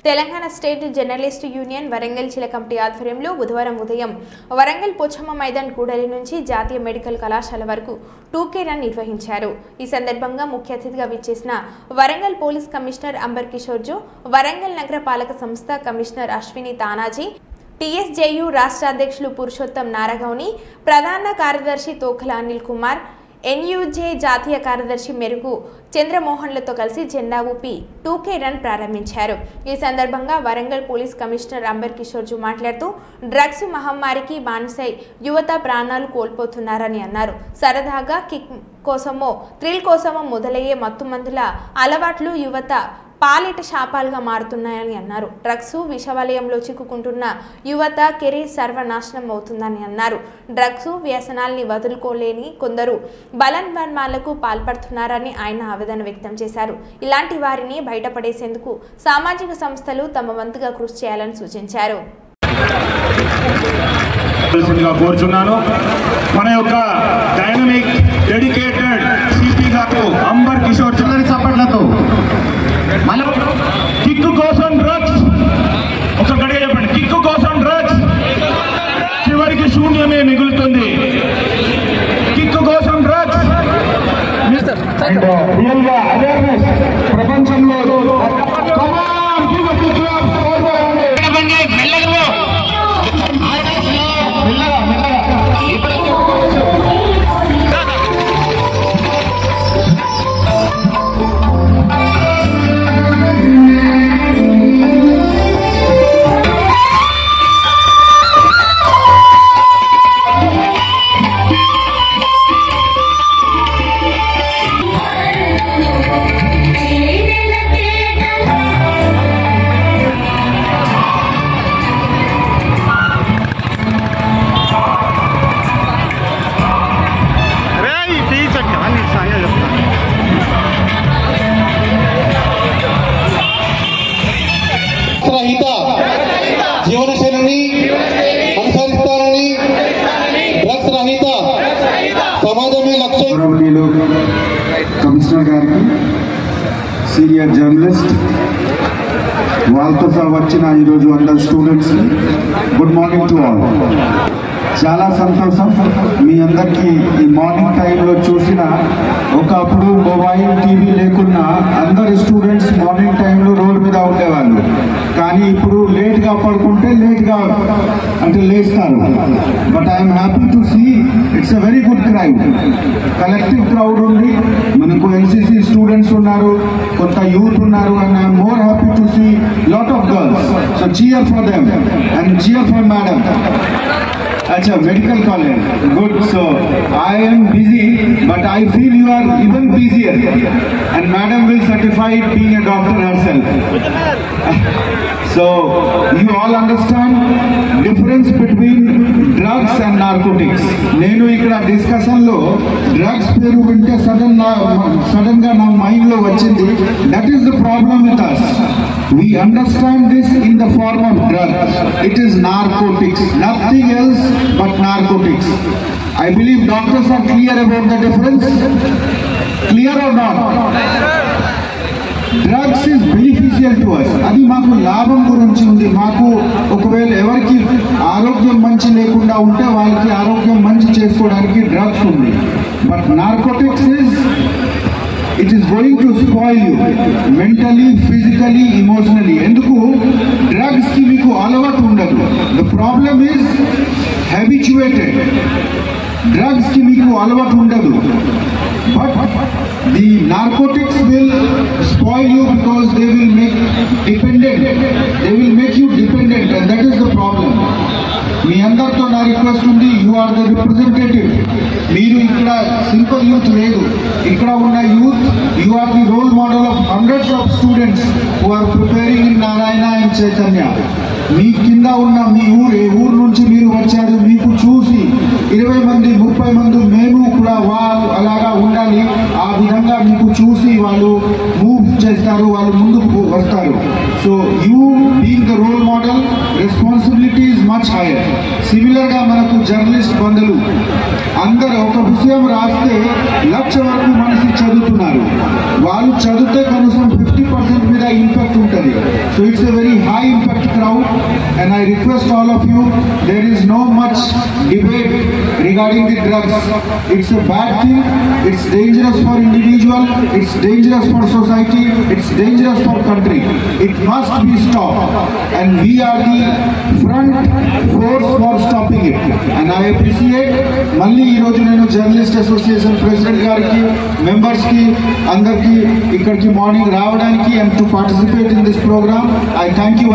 Telangana state journalist union Warangal జిల్లా committee ఆధ్వర్యంలో బుధవారం ఉదయం వరంగల్ పోచమ్మ మైదాన్ కూడలి నుంచి జాతీయ మెడికల్ కళాశాల వరకు 2K రన్ నిర్వహించారు. ఈ సందర్భంగా ముఖ్య అతిథిగా విచ్చేసిన వరంగల్ పోలీస్ కమిషనర్ అంబర్ కిషోర్ జో, వరంగల్ నగర పాలక సంస్థ కమిషనర్ అశ్విని తానాజీ, TSJU రాష్ట్ర అధ్యక్షులు పురుషోత్తం నారగౌని, ప్రధాన కార్యదర్శి తోకల అనిల్ కుమార్, NUJ జాతీయ కార్యదర్శి మెరుగు చంద్రమోహన్లతో కలిసి జెండా ఊపి 2K రన్ ప్రారంభించారు. ఈ సందర్భంగా వరంగల్ పోలీస్ కమిషనర్ అంబర్ కిషోర్ జు మాట్లాడుతూ డ్రగ్స్ మహమ్మారికి బానిసై యువత ప్రాణాలు కోల్పోతున్నారని అన్నారు. సరదాగా కిక్ కోసమో థ్రిల్ కోసమో మొదలయ్యే మత్తుమందుల అలవాట్లు యువత పాలిట శాపాలుగా మారుతున్నాయని అన్నారు. డ్రగ్స్ విషవలయంలో చిక్కుకుంటున్న యువత కెరీర్ సర్వనాశనం అవుతుందని అన్నారు. డ్రగ్స్ వ్యసనాల్ని వదులుకోలేని కొందరు బలన్మర్మాలకు పాల్పడుతున్నారని ఆయన ఆవేదన వ్యక్తం చేశారు. ఇలాంటి వారిని బయటపడేసేందుకు సామాజిక సంస్థలు తమ వంతుగా కృషి చేయాలని సూచించారు. మన యొక్క డైనమిక్ డెడికేటెడ్ సిపి గారు అంబర్ కిషోర్ చిల్లరి చప్పట్లతో మనం కిక్కు కోసం డ్రగ్స్ ఒక గడియ చెప్పండి. కిక్కు కోసం డ్రగ్స్ చివరికి శూన్యమే మిగులుతుంది. కిక్కు కోసం డ్రగ్స్ అవేర్నెస్ ప్రపంచంలో జీవనశైలిని అనుసరిస్తారని డ్రగ్స్ రహిత సమాజమే లక్ష్యం. కమిషనర్ గారికి, సీనియర్ జర్నలిస్ట్ వాళ్ళతో సహా వచ్చిన ఈరోజు అందరు students good morning to all. చాలా సంతోషం మీ అందరికీ ఈ మార్నింగ్ టైంలో చూసిన. ఒకప్పుడు మొబైల్ టీవీ లేకున్నా అందరు స్టూడెంట్స్ మార్నింగ్ టైంలో రోడ్ మీద ఉండేవాళ్ళు. కానీ ఇప్పుడు లేట్గా పడుకుంటే లేట్గా అంటే లేస్తారు. But I'm happy to see it's a very good crowd, collective crowd ఉంది. మనకు NCC స్టూడెంట్స్ ఉన్నారు, కొంత యూత్ ఉన్నారు. And I'm more happy to see lot of girls. So cheer for them and cheer for madam. Acha, medical college, good. So I am busy, but I feel you are even busier. And madam will certify being a doctor herself. So you all understand difference between drugs and narcotics. Nenu ikkada discussion lo drugs peru vinte sudden ga na mind lo vachindi. That is the problem with us. We understand this in the form of drugs. It is narcotics, nothing else but narcotics. I believe doctors are clear about the difference. Clear or not? Drugs is beneficial to us. అది మాకు లాభం గురించి ఉంది. మాకు ఒకవేళ ఎవరికి ఆరోగ్యం మంచి లేకుండా ఉంటే వాళ్ళకి ఆరోగ్యం మంచి చేసుకోవడానికి డ్రగ్స్ ఉంది. But narcotics it is going to spoil you mentally, physically, emotionally. ఎందుకు డ్రగ్స్ కి మీకు అలవాటు ఉండదు. The problem is habituated. Drugs కి మీకు అలవాటు ఉండదు. But the narcotics will spoil you because they will make dependent. They will make you dependent, and that is the problem. మీ అందరితో నా రిక్వెస్ట్ ఉంది, యు ఆర్ ద రిప్రజెంటేటివ్. మీరు ఇక్కడ simple youth లేదు, ఇక్కడ ఉన్న youth you are the role model of hundreds of students who are preparing in Narayana and Chaitanya. మీ కింద ఉన్న మీ ఊరు, ఏ ఊరు నుంచి మీరు వచ్చారు, మీకు చూసి 20 మంది 30 మంది మేము కూడా వాళ్ళు అలాగా ఉండాలి, ఆ విధంగా మీకు చూసి వాళ్ళు మూవ్ చేస్తారు, వాళ్ళు ముందుకు వస్తారు. So you being the role model, responsibility is much higher. సిమిలర్గా మనకు జర్నలిస్ట్ బంధువులు అందరూ ఒక విషయం రాస్తే 1,00,000 వరకు మనిషి చదువుతున్నారు. చదువుతున్నారు. వాళ్ళు చదివితే కనీసం 50% మీద ఇంపాక్ట్ ఉంటుంది. So it's a very high impact crowd and I request all of you, there is no much debate regarding the drugs. It's a bad thing, it's dangerous for individual, it's dangerous for society, it's dangerous for country. It must be stop and we are the front force for stopping it. And I appreciate మళ్ళీ ఈరోజు నేను journalist association president గారికి, మెంబర్స్కి, అందరికీ ఇక్కడికి morning రావడానికి and to participate in this program. I thank you.